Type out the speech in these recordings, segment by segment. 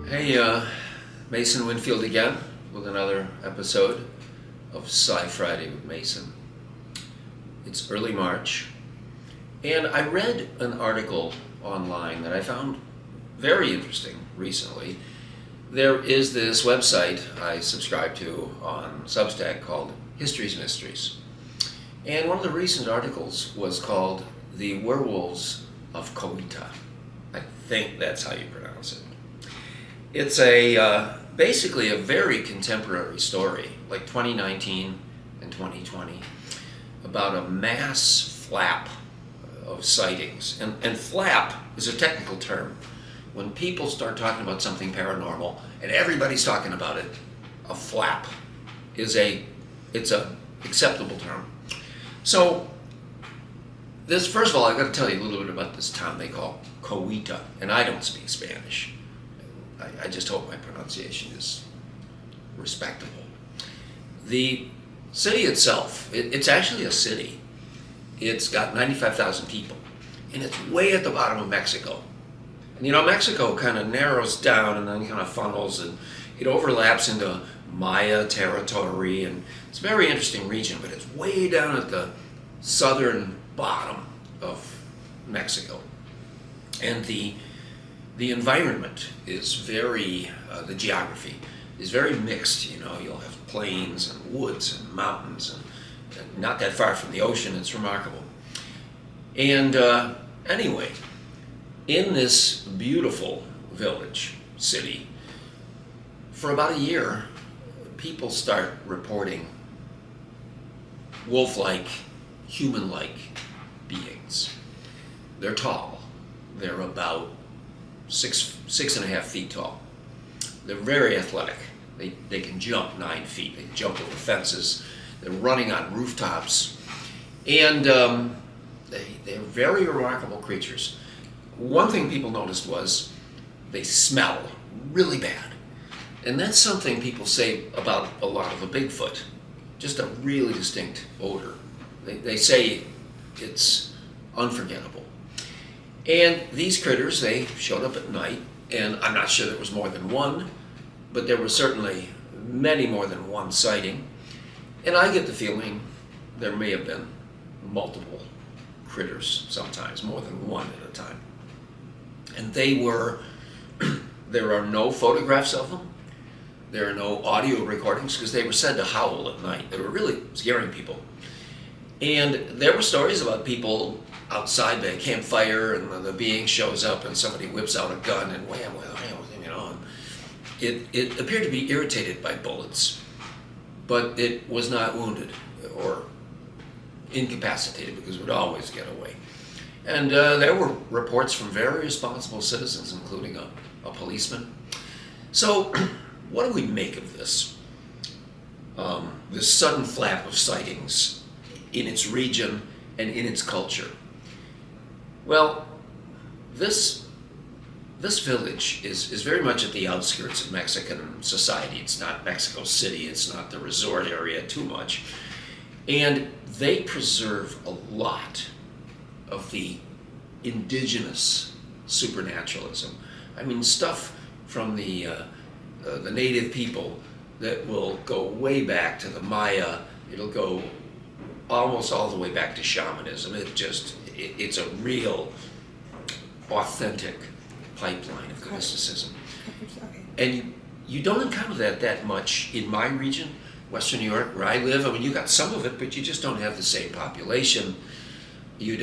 Hey, Mason Winfield again with another episode of Psi-Friday with Mason. It's early March, and I read an article online that I found very interesting recently. There is this website I subscribe to on Substack called History's Mysteries. And one of the recent articles was called The Werewolves of Coita. I think that's how you pronounce it. It's basically a very contemporary story, like 2019 and 2020, about a mass flap of sightings. And flap is a technical term. When people start talking about something paranormal and everybody's talking about it, a flap it's a acceptable term. So this, first of all, I've got to tell you a little bit about this town they call Coita, and I don't speak Spanish. I just hope my pronunciation is respectable. The city itself, it's actually a city. It's got 95,000 people, and it's way at the bottom of Mexico. And Mexico kind of narrows down and then kind of funnels, and it overlaps into Maya territory, and it's a very interesting region, but it's way down at the southern bottom of Mexico. And the environment is very, the geography is very mixed. You'll have plains and woods and mountains, and not that far from the ocean. It's remarkable. And anyway, in this beautiful village, city, for about a year, people start reporting wolf-like, human-like beings. They're tall. They're about 6.5 feet tall. They're very athletic. They can jump 9 feet. They jump over fences. They're running on rooftops. And they're very remarkable creatures. One thing people noticed was they smell really bad. And that's something people say about a lot of the Bigfoot. Just a really distinct odor. They say it's unforgettable. And these critters, they showed up at night, and I'm not sure there was more than one, but there was certainly many more than one sighting. And I get the feeling there may have been multiple critters sometimes, more than one at a time. And there are no photographs of them. There are no audio recordings because they were said to howl at night. They were really scaring people. And there were stories about people outside by a campfire, and the being shows up and somebody whips out a gun and wham, and it appeared to be irritated by bullets, but it was not wounded or incapacitated because it would always get away. And there were reports from very responsible citizens, including a policeman. So what do we make of this? This sudden flap of sightings in its region and in its culture. Well, this village is very much at the outskirts of Mexican society. It's not Mexico City. It's not the resort area too much. And they preserve a lot of the indigenous supernaturalism. I mean, stuff from the native people that will go way back to the Maya. It'll go almost all the way back to shamanism. It's a real, authentic pipeline of mysticism. And you don't encounter that much in my region, Western New York, where I live. I mean, you got some of it, but you just don't have the same population. You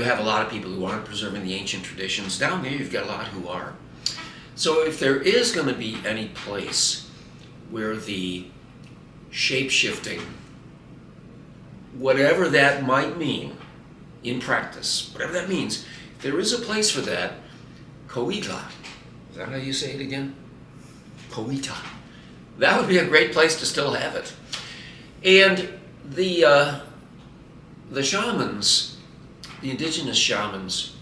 have a lot of people who aren't preserving the ancient traditions. Down there, you've got a lot who are. So if there is going to be any place where the shape-shifting, whatever that might mean in practice, whatever that means, if there is a place for that, Coita. Is that how you say it again? Coita. That would be a great place to still have it. And the shamans, the indigenous shamans,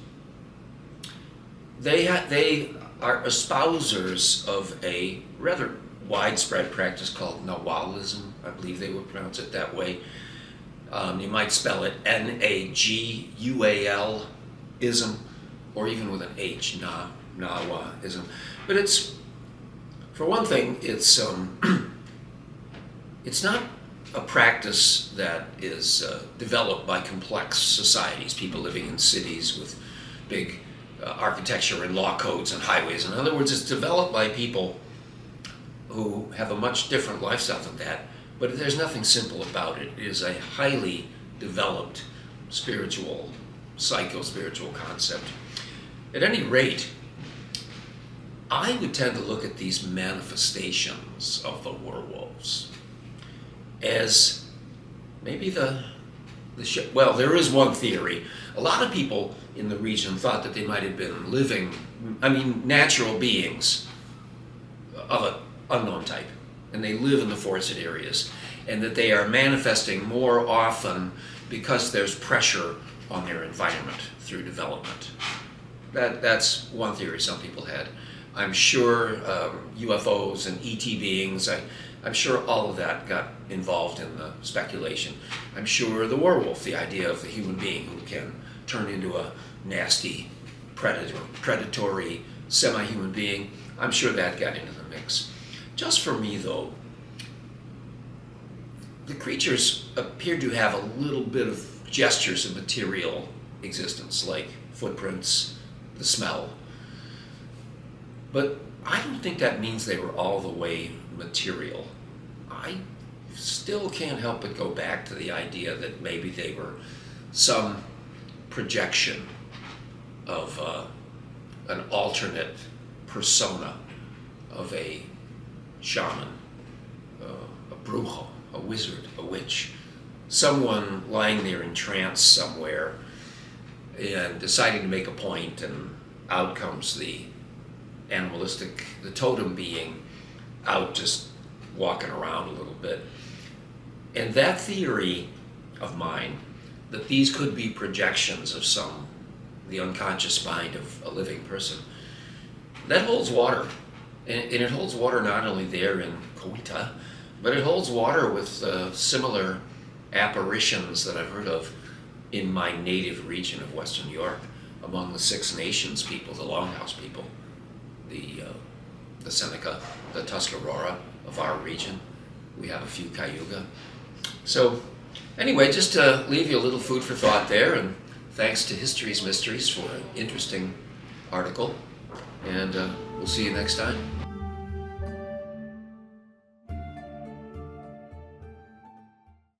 they are espousers of a rather widespread practice called Nahualism. I believe they would pronounce it that way. You might spell it Nagual-ism, or even with an H, Nahuaism. But it's For one thing, it's not a practice that is developed by complex societies, people living in cities with big architecture and law codes and highways. In other words, it's developed by people who have a much different lifestyle than that, but there's nothing simple about it. It is a highly developed spiritual, psycho-spiritual concept. At any rate, I would tend to look at these manifestations of the werewolves as maybe well, there is one theory. A lot of people in the region thought that they might have been natural beings of an unknown type, and they live in the forested areas, and that they are manifesting more often because there's pressure on their environment through development. That's one theory some people had. I'm sure UFOs and ET beings, I'm sure all of that got involved in the speculation. I'm sure the werewolf, the idea of the human being who can turn into a nasty, predatory, semi-human being, I'm sure that got into the mix. Just for me, though, the creatures appear to have a little bit of gestures of material existence, like footprints, the smell. But I don't think that means they were all the way material. I still can't help but go back to the idea that maybe they were some projection of an alternate persona of a shaman, a brujo, a wizard, a witch, someone lying there in trance somewhere and deciding to make a point, and out comes the animalistic, the totem being out just walking around a little bit. And that theory of mine, that these could be projections of the unconscious mind of a living person, that holds water. And it holds water not only there in Coita, but it holds water with similar apparitions that I've heard of in my native region of Western New York, among the Six Nations people, the Longhouse people, the Seneca, the Tuscarora of our region. We have a few Cayuga. So anyway, just to leave you a little food for thought there, and thanks to History's Mysteries for an interesting article, and we'll see you next time.